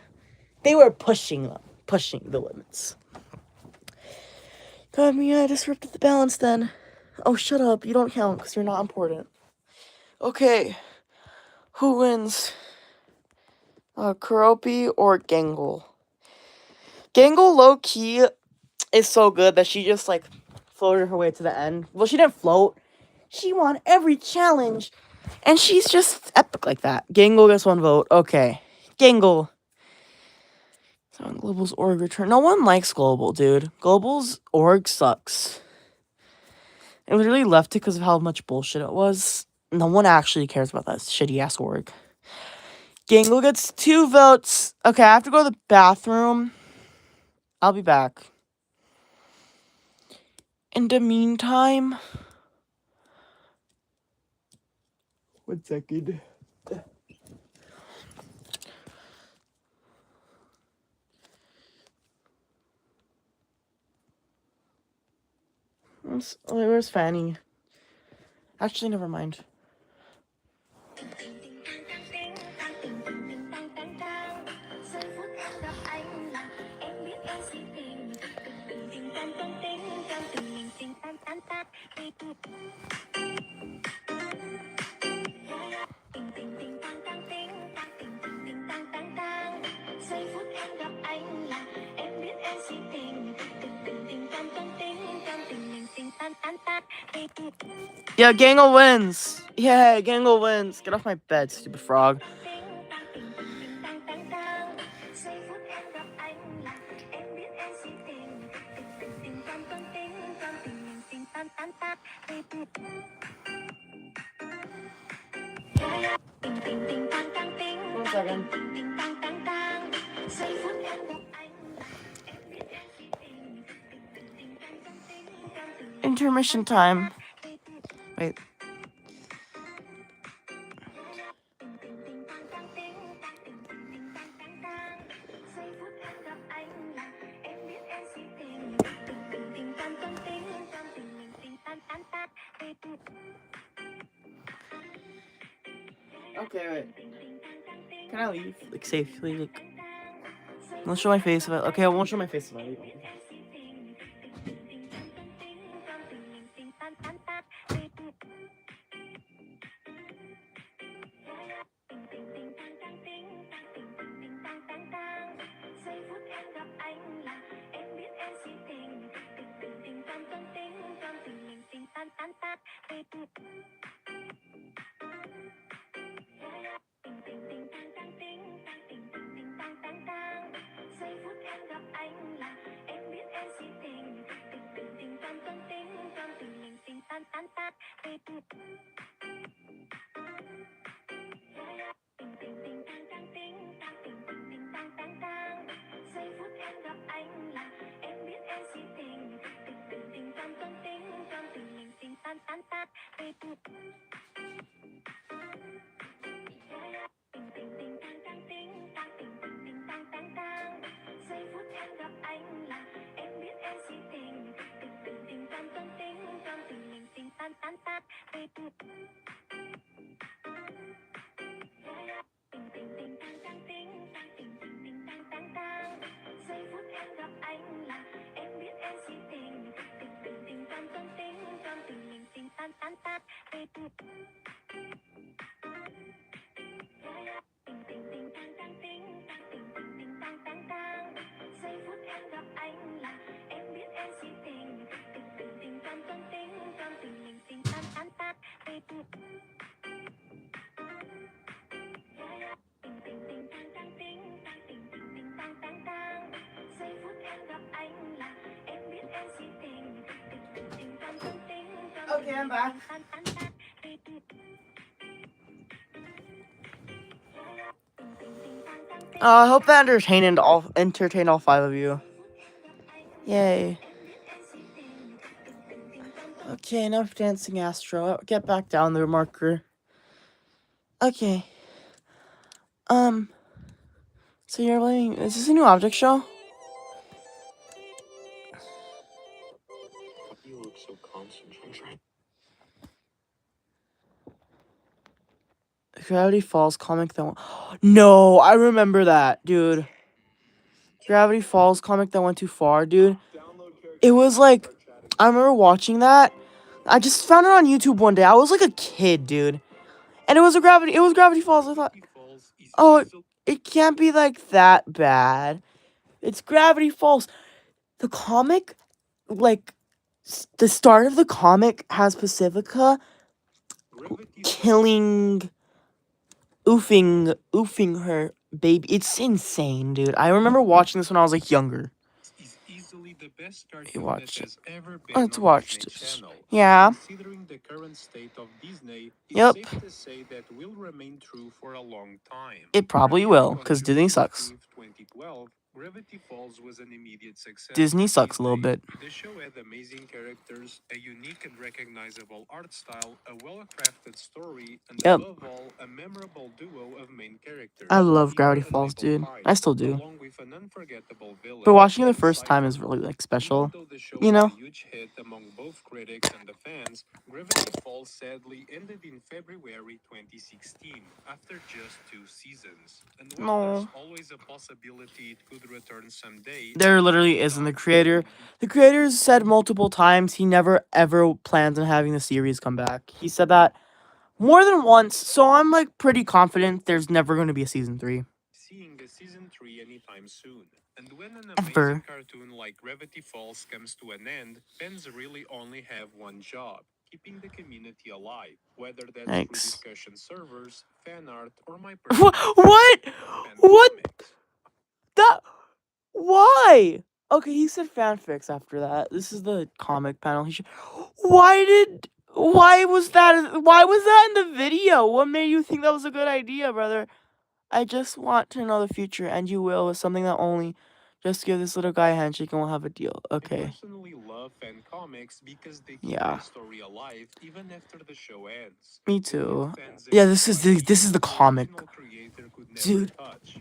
They were pushing the limits. God, I disrupted the balance then. Oh, shut up. You don't count because you're not important. Okay. Who wins? Keroppi or Gangle? Gangle, low-key, is so good that she just, like, floated her way to the end. Well, she didn't float. She won every challenge. And she's just epic like that. Gangle gets one vote. Okay. Gangle. So on Global's org return. No one likes Global, dude. Global's org sucks. It literally left it because of how much bullshit it was. No one actually cares about that shitty-ass org. Gangle gets 2 votes. Okay, I have to go to the bathroom. I'll be back. In the meantime... 1 second. Where's Fanny? Actually, never mind. Yeah, Gangle wins. Yeah, Gangle wins. Get off my bed, stupid frog. One second. Intermission time. Wait. Okay, wait. Can I leave? Like, safely? Like, don't show my face of it. Okay, I won't show my face if I leave. Okay, I'm back. I hope that entertained all five of you. Yay. Okay, enough dancing, Astro. Get back down there, marker. Okay. So you're playing. Is this a new object show? You look so concentrated. Gravity Falls comic that went. No, I remember that, dude. Gravity Falls comic that went too far, dude. It was like, I remember watching that. I just found it on YouTube one day. I was like a kid, dude. And it was Gravity Falls. I thought, oh, it can't be like that bad. It's Gravity Falls. The comic, like, the start of the comic has Pacifica killing, oofing her baby. It's insane, dude. I remember watching this when I was like younger. Is easily the best cartoon Watch that it. has ever been Let's on watch Disney this. Channel. Yeah. Considering the current state of Disney, it's Yep. safe to say that will remain true for a long time. It probably Premiering will, on because June Disney sucks. 15th, 2012, Gravity Falls was an immediate success. Disney for sucks a little Disney. bit. The show had amazing characters, a unique and recognizable art style, a well-crafted story, and above all, a memorable duo of main characters. I love Peter Gravity and Falls, Little dude. Pine, I still do. along with an unforgettable villain. But watching it the Ben first time is Cypher. really like special. Even though the show You know? was a huge hit among both critics and the fans, Gravity Falls sadly ended in February 2016 after just 2 seasons. And while there's always a possibility it could return someday, There literally isn't. The creators said multiple times he never ever plans on having the series come back. He said that more than once, so I'm like pretty confident there's never going to be a season 3. Seeing a season 3 anytime soon. And when an Ever. amazing cartoon like Gravity Falls comes to an end, fans really only have one job: keeping the community alive, whether that's through discussion servers, fan art, or my personal What? What? comics. That? Why? Okay, he said fanfics after that. This is the comic panel. Why was that in the video? What made you think that was a good idea, brother? I just want to know the future, and you will, with something that only just give this little guy a handshake and we'll have a deal. Okay. I personally love fan comics because they keep the story alive even after the show ends. Me too. Yeah, this is the comic. Dude,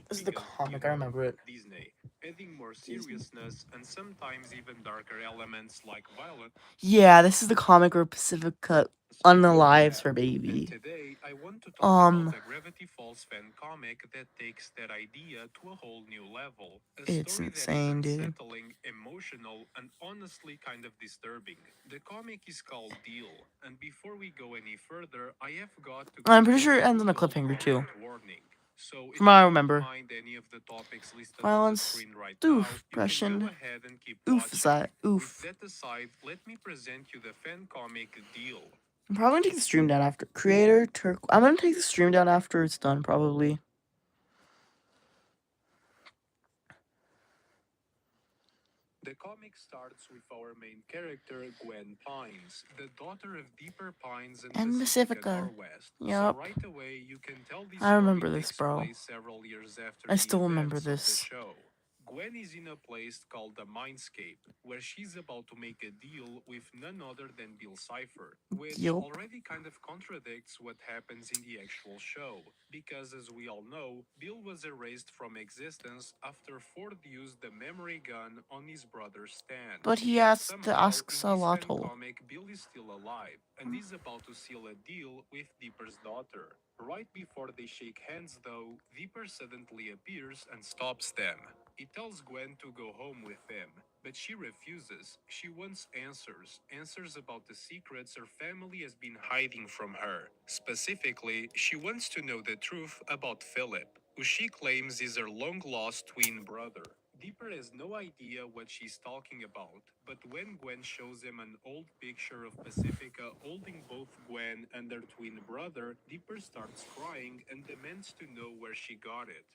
this is the comic. I remember it. Disney, adding more seriousness and sometimes even darker elements like violence. Yeah, this is the comic where Pacifica unalives her baby. And today, I want to talk about a Gravity Falls fan comic that takes that idea to a whole new level. It's insane, dude. Unsettling, emotional, and honestly kind of disturbing. The comic is called Deal, and before we go any further, I have got to. I'm pretty sure it ends on a cliffhanger too. Warning. So from what I remember. Any of the topics listed Violence, right oof, aggression, oof, oof. With that aside, let me present you the fan comic Deal. I'm probably gonna take the stream down after creator Turk. I'm gonna take the stream down after it's done, probably. The comic starts with our main character, Gwen Pines, the daughter of Deeper Pines and Pacifica. Northwest. Yep. So right away, you can tell I remember this, bro. several years after I still remember this. show. Gwen is in a place called the Mindscape, where she's about to make a deal with none other than Bill Cipher, which Yup. already kind of contradicts what happens in the actual show, because as we all know, Bill was erased from existence after Ford used the memory gun on his brother Stan. But he Yet has the somehow, in this fan axolotl. comic, Bill is still alive and is about to seal a deal with Dipper's daughter. Right before they shake hands, though, Dipper suddenly appears and stops them. He tells Gwen to go home with him, but she refuses. She wants answers, answers about the secrets her family has been hiding from her. Specifically, she wants to know the truth about Philip, who she claims is her long-lost twin brother. Dipper has no idea what she's talking about, but when Gwen shows him an old picture of Pacifica holding both Gwen and her twin brother, Dipper starts crying and demands to know where she got it.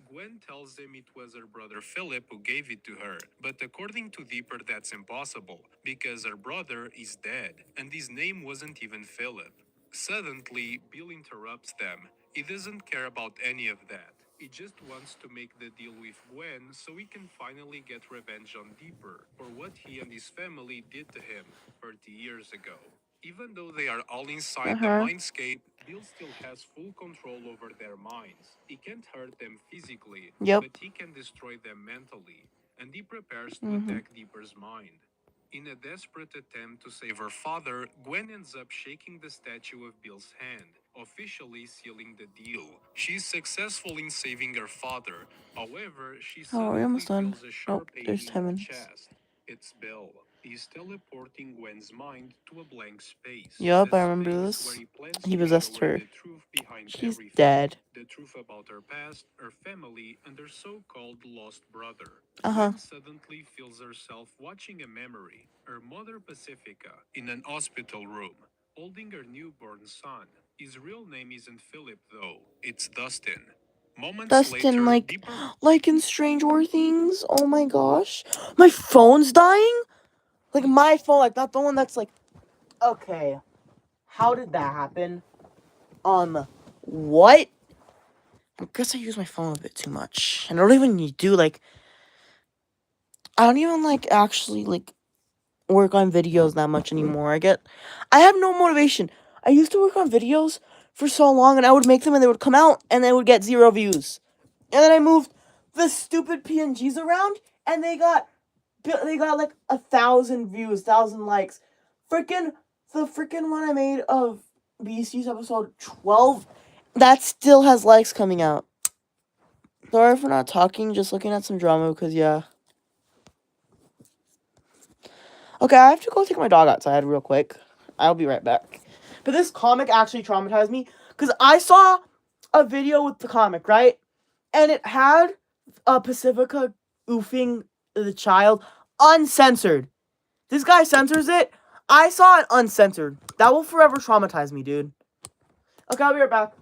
Gwen tells him it was her brother Philip who gave it to her, but according to Dipper, that's impossible, because her brother is dead, and his name wasn't even Philip. Suddenly, Bill interrupts them. He doesn't care about any of that. He just wants to make the deal with Gwen so he can finally get revenge on Dipper for what he and his family did to him 30 years ago. Even though they are all Uh inside the huh. mindscape, Bill still has full control over their minds. He can't hurt them physically, Yep. but he can destroy them mentally, and he prepares to Mhm. attack Dipper's mind. In a desperate attempt to save her father, Gwen ends up shaking the statue of Bill's hand, officially sealing the deal. She's successful in saving her father. However, she Oh, are we suddenly almost done? feels a Nope. sharp pain There's in 10 her minutes. chest. It's Bill. He's teleporting Gwen's mind to a blank space. Yup, The I remember space where this. he plans He to show possessed her her. the truth behind She's everything. dead. The truth about her past, her family, and her so-called lost brother. Uh huh. Gwen suddenly feels herself watching a memory, her mother Pacifica, in an hospital room, holding her newborn son. His real name isn't Philip, though, it's Dustin. Moments Dustin, later, like, Deeper. like in Stranger Things. Oh my gosh, my phone's dying. Like my phone, like not the one that's like. Okay, how did that happen? What? I guess I use my phone a bit too much, and I don't even do like. I don't even like actually like work on videos that much anymore. I have no motivation. I used to work on videos for so long, and I would make them, and they would come out, and they would get 0 views. And then I moved the stupid PNGs around, and they got like 1,000 views, 1,000 likes. Freaking the freaking one I made of BC's episode 12, that still has likes coming out. Sorry for not talking, just looking at some drama because yeah. Okay, I have to go take my dog outside real quick. I'll be right back. But this comic actually traumatized me because I saw a video with the comic, right? And it had Pacifica oofing the child uncensored. This guy censors it. I saw it uncensored. That will forever traumatize me, dude. Okay, I'll be right back.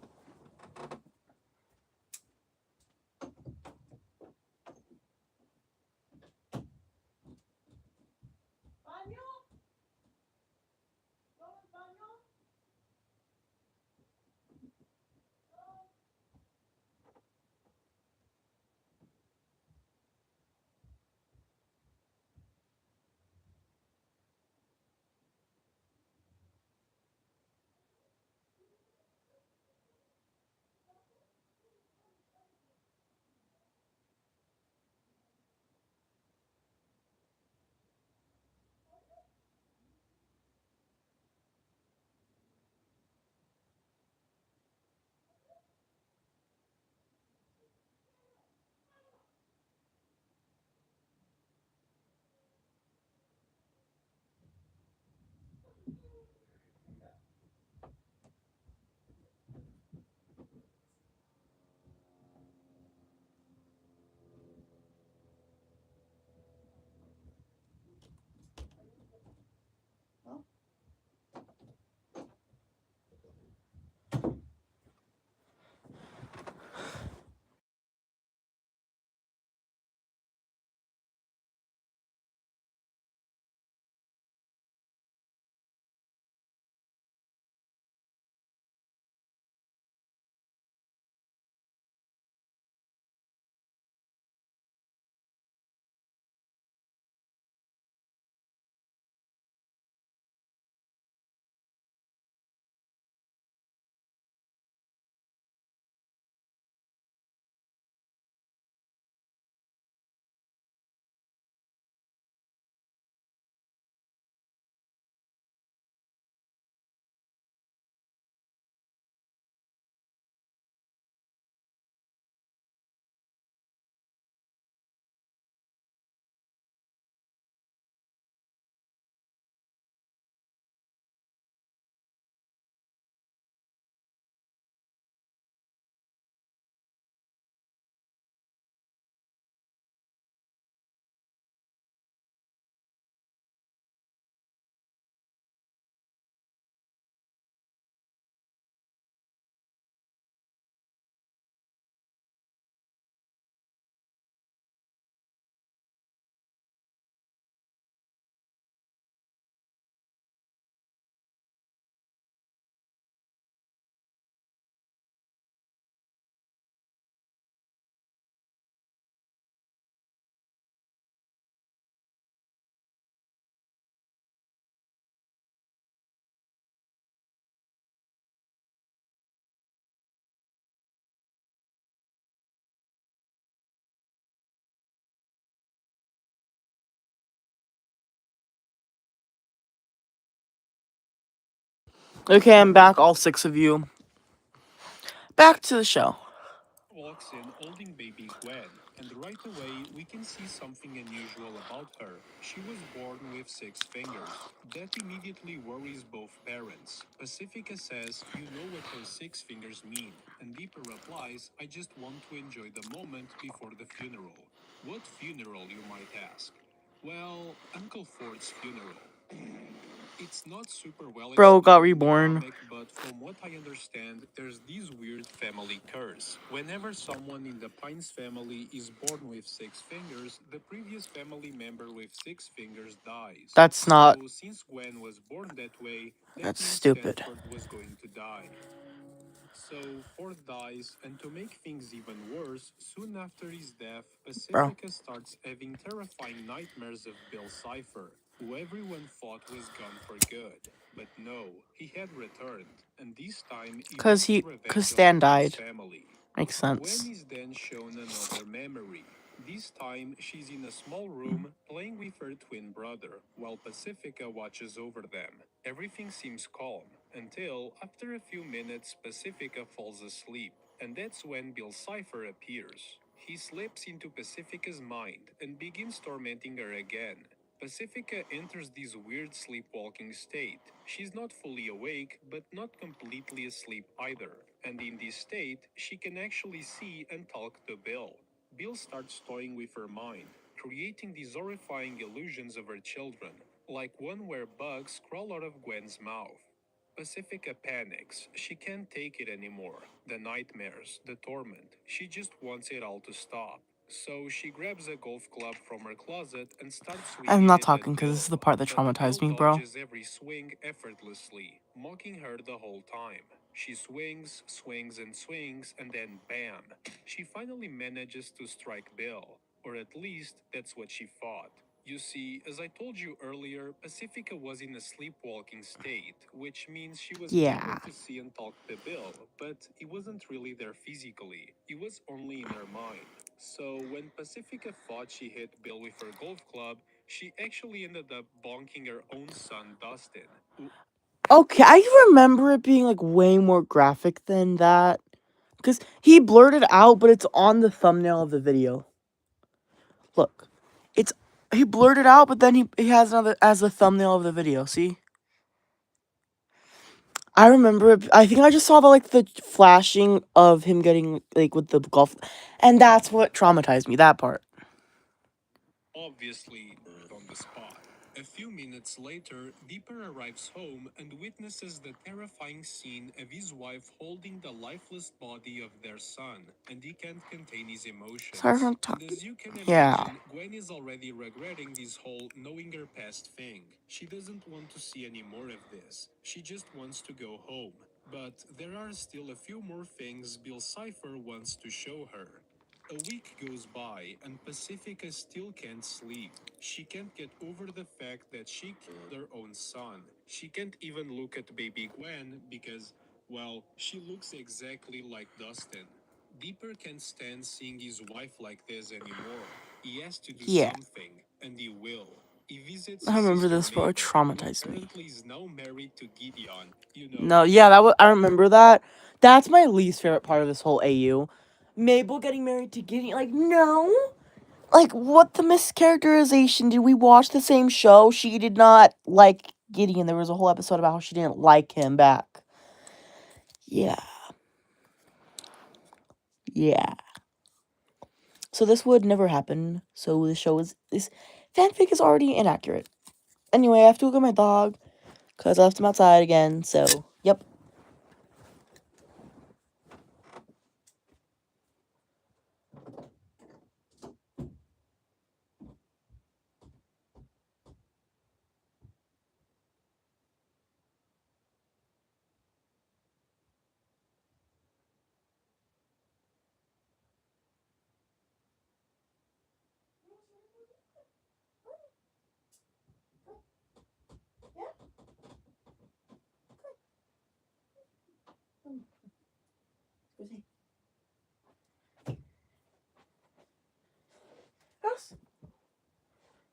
Okay, I'm back, all six of you. Back to the show. Walks in holding baby Gwen, and right away we can see something unusual about her. She was born with six fingers. That immediately worries both parents. Pacifica says, "You know what those six fingers mean." And Deepa replies, "I just want to enjoy the moment before the funeral." What funeral, you might ask? Well, Uncle Ford's funeral. It's not super well Bro got explained in the reborn. comic, but from what I understand, there's this weird family curse. Whenever someone in the Pines family is born with six fingers, the previous family member with six fingers dies. That's not. So, since Gwen was born that way, that That's means stupid. Stanford was going to die. So Ford dies, and to make things even worse, soon after his death, Bro. Pacifica starts having terrifying nightmares of Bill Cipher, who everyone thought was gone for good. But no, he had returned, and this time he wants Cause revenge on the Stan Pines died. family. Makes Gwen sense. is then shown another memory. This time, she's in a small room playing with her twin brother, while Pacifica watches over them. Everything seems calm, until, after a few minutes, Pacifica falls asleep, and that's when Bill Cipher appears. He slips into Pacifica's mind and begins tormenting her again. Pacifica enters this weird sleepwalking state. She's not fully awake, but not completely asleep either. And in this state, she can actually see and talk to Bill. Bill starts toying with her mind, creating these horrifying illusions of her children, like one where bugs crawl out of Gwen's mouth. Pacifica panics. She can't take it anymore. The nightmares, the torment. She just wants it all to stop. So she grabs a golf club from her closet and starts I'm swinging not it talking at because this Bill. is the part that But Bill traumatized me, bro. dodges every swing effortlessly, mocking her the whole time. She swings, swings, and swings, and then bam! She finally manages to strike Bill. Or at least, that's what she thought. You see, as I told you earlier, Pacifica was in a sleepwalking state, which means she was able Yeah. to see and talk to Bill, but he wasn't really there physically. He was only in her mind. So when Pacifica thought she hit Bill with her golf club, she actually ended up bonking her own son, Dustin, who Okay, I remember it being like way more graphic than that. Because he blurted out, but it's on the thumbnail of the video. Look. It's he blurted out, but then he has another as the thumbnail of the video, see? I remember it, I think I just saw the flashing of him getting like with the golf, and that's what traumatized me, that part. obviously on the spot. A few minutes later, Deeper arrives home and witnesses the terrifying scene of his wife holding the lifeless body of their son, and he can't contain his Sorry emotions. for And talking. as you can Yeah. imagine, Gwen is already regretting this whole knowing her past thing. She doesn't want to see any more of this. She just wants to go home. But there are still a few more things Bill Cipher wants to show her. A week goes by and Pacifica still can't sleep. She can't get over the fact that she killed her own son. She can't even look at baby Gwen because, well, she looks exactly like Dustin. Deeper can't stand seeing his wife like this anymore. He has to do Yeah. something, and he will. He visits I his remember sister this, bro. It Mabel, who traumatized me. apparently is now married to Gideon. You know, No, yeah, I remember that. That's my least favorite part of this whole AU. Mabel getting married to Gideon. Like, no. Like, what the mischaracterization? Did we watch the same show? She did not like Gideon. There was a whole episode about how she didn't like him back. Yeah. Yeah. So this would never happen. So the show is this fanfic is already inaccurate. Anyway, I have to go get my dog because I left him outside again. So, yep.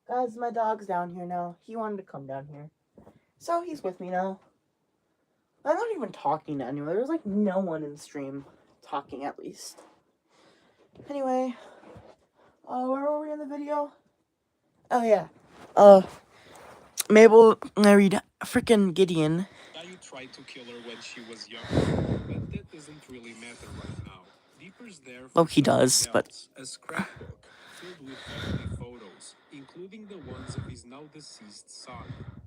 Guys, my dog's down here now. He wanted to come down here. So he's with me now. even talking to anyone. There's like no one in the stream talking at least. Anyway, where were we in the video? Oh yeah. Mabel married freaking Gideon. You tried to kill her when she was younger, but that doesn't really matter right now. Deeper's there for Loki something does, but else, a scrapbook filled with family photos, including the ones of his now deceased son.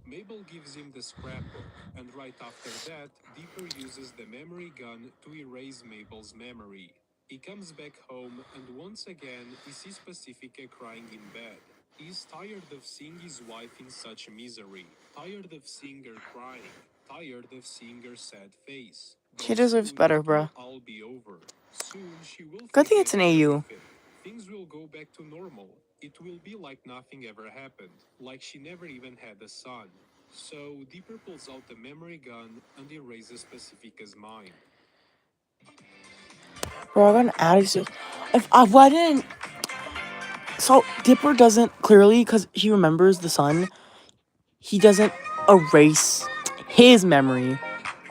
Mabel gives him the scrapbook, and right after that, Deeper uses the memory gun to erase Mabel's memory. He comes back home, and once again, he sees Pacifica crying in bed. He's tired of seeing his wife in such misery, tired of seeing her crying, tired of seeing her sad face. she But deserves soon better, it will bruh. all be over. Soon she will Good thing forget it's an AU. everything. Things will go back to normal. It will be like nothing ever happened, like she never even had a son. So Deeper pulls out the memory gun and erases Pacifica's mind. Bro, I got an attitude. If I didn't. So, Dipper doesn't clearly, because he remembers the son, he doesn't erase his memory.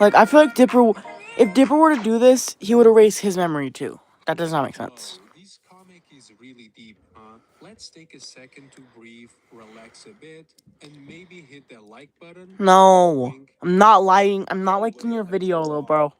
Like, I feel like if Dipper were to do this, he would erase his memory too. That does not make sense. Whoa, this comic is really deep, huh? Let's take a second to breathe, relax a bit, and maybe hit the like button. Wink, No. wink. I'm not lying. I'm not Anyway, liking your let's video, go little on. bro.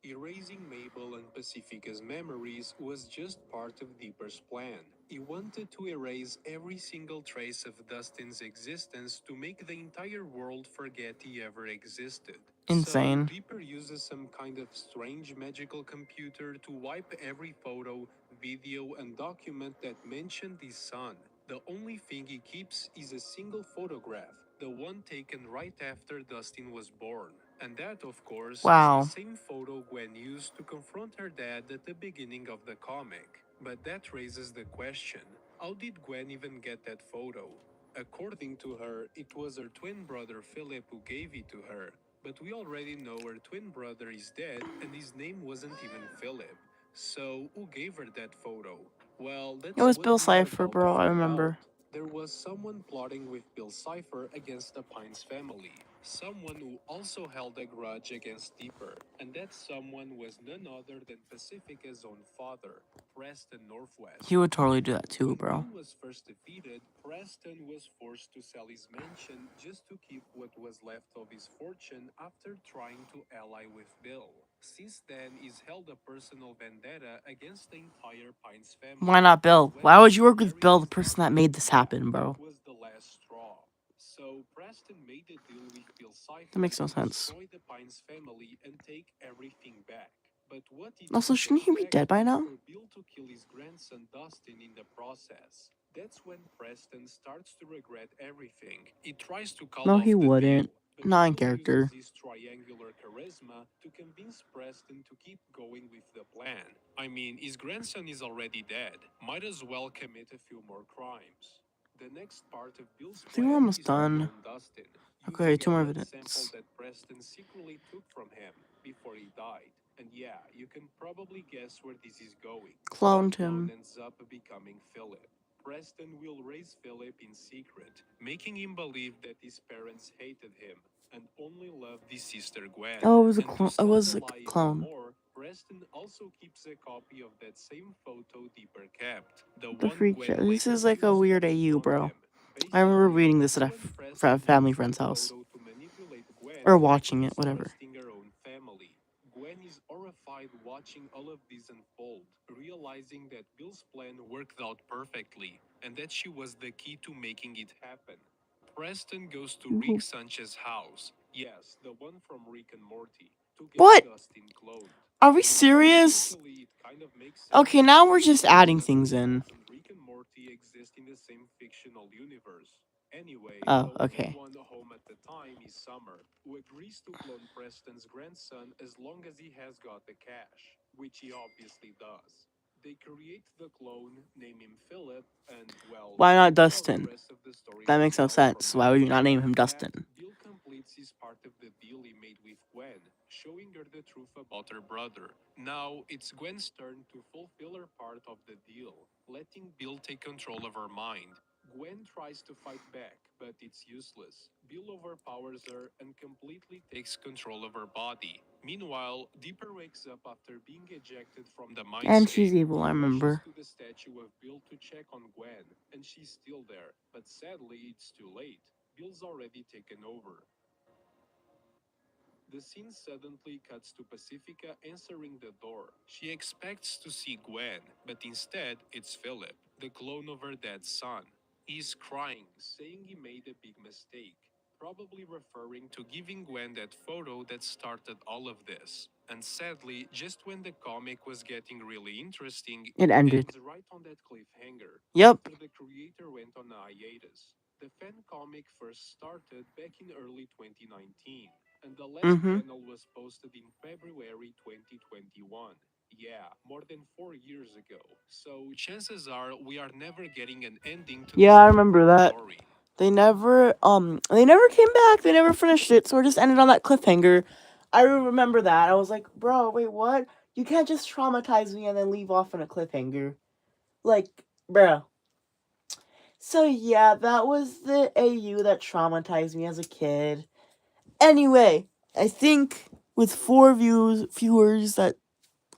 Erasing Mabel and Pacifica's memories was just part of Deeper's plan. He wanted to erase every single trace of Dustin's existence to make the entire world forget he ever existed. So, Insane. Deeper uses some kind of strange magical computer to wipe every photo, video, and document that mentioned his son. The only thing he keeps is a single photograph, the one taken right after Dustin was born. And that, of course, is the Wow. same photo Gwen used to confront her dad at the beginning of the comic. But that raises the question, how did Gwen even get that photo? According to her, it was her twin brother Philip who gave it to her. But we already know her twin brother is dead and his name wasn't even Philip. So, who gave her that photo? Well, It that's was what Bill we are Cipher, about to bro. I find out. remember. There was someone plotting with Bill Cipher against the Pines family. Someone who also held a grudge against Deeper. And that someone was none other than Pacifica's own father, Preston Northwest. He would totally do that too, When bro. Bill was first defeated, Preston was forced to sell his mansion just to keep what was left of his fortune after trying to ally with Bill. Since then, he's held a personal vendetta against the entire Pines family. Why not Bill? When Why would you Deeper work with buried Bill, the his person that daughter, made this yeah, happen, that bro? was the last straw. So Preston made a deal with Bill That Cipher makes no to sense. destroy the Pines family and take everything back. But what he Also, didn't shouldn't he be expect dead by is now? for Bill to kill his grandson Dustin in the process. That's when Preston starts to regret everything. He tries to call No, off he the wouldn't. deal, but Not in Bill uses character. his triangular charisma to convince Preston to keep going with the plan. I mean, his grandson is already dead. Might as well commit a few more crimes. The next part of Bill's I think we're plan almost is to done. clone Dustin, Okay, using a 2 more blood sample minutes. that Preston secretly took from him before he died. And yeah, you can probably guess where this is going. That Cloned clone him. ends up becoming Philip. Preston will raise Philip in secret, making him believe that his parents hated him and only loved his sister Gwen. Oh, it was a And to clone. It stop the was a lie even clone. more, Preston also keeps a copy of that same photo Deeper kept, the The one freak show. Gwen This later is like a used to weird AU, confront bro. him. I remember Basically, reading this at a you and Preston family used friend's that house. photo to manipulate Gwen Or into watching it, whatever. mistrusting her own family. Gwen is horrified watching all of this unfold, realizing that Bill's plan worked out perfectly and that she was the key to making it happen. Preston goes to Rick Ooh. Sanchez's house, yes, the one from Rick and Morty, to get What? Dustin cloned. Are we And serious? scientifically, it kind of makes sense Okay, now we're since just adding Dustin things in. and Rick and Morty exist in the same fictional universe. Anyway, Oh, the only okay. one home at the time is Summer, who agrees to clone Preston's grandson as long as he has got the cash, which he obviously does. They create the clone, name him Philip, and, well, Why not you know how the Dustin? rest of the story That makes plays no out from sense. Why there. would you not name him After that, Dustin? Bill completes his part of the deal he made with Gwen, showing her the truth about her brother. Now, it's Gwen's turn to fulfill her part of the deal, letting Bill take control of her mind. Gwen tries to fight back, but it's useless. Bill overpowers her and completely takes control of her body. Meanwhile, Dipper wakes up after being ejected from the And she's mindscape. evil, He I rushes remember. to the statue of Bill to check on Gwen, and she's still there. But sadly, it's too late. Bill's already taken over. The scene suddenly cuts to Pacifica answering the door. She expects to see Gwen, but instead it's Philip, the clone of her dead son. He's crying, saying he made a big mistake, probably referring to giving Gwen that photo that started all of this. And sadly, just when the comic was getting really interesting, It it ended. ends right on that cliffhanger, Yep. after the creator went on a hiatus. The fan comic first started back in early 2019, and the last Mm-hmm. panel was posted in February 2021. Yeah, more than 4 years ago. So chances are we are never getting an ending to Yeah, this I remember incredible that. story. They never came back. They never finished it, so it just ended on that cliffhanger. I remember that. I was like, bro, wait, what? You can't just traumatize me and then leave off on a cliffhanger. Like, bro. So yeah, that was the AU that traumatized me as a kid. Anyway, I think with four viewers that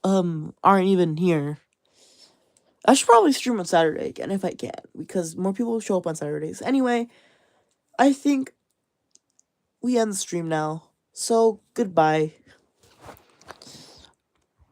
aren't even here, I should probably stream on Saturday again if I can, because more people show up on Saturdays. Anyway, I think we end the stream now. So goodbye.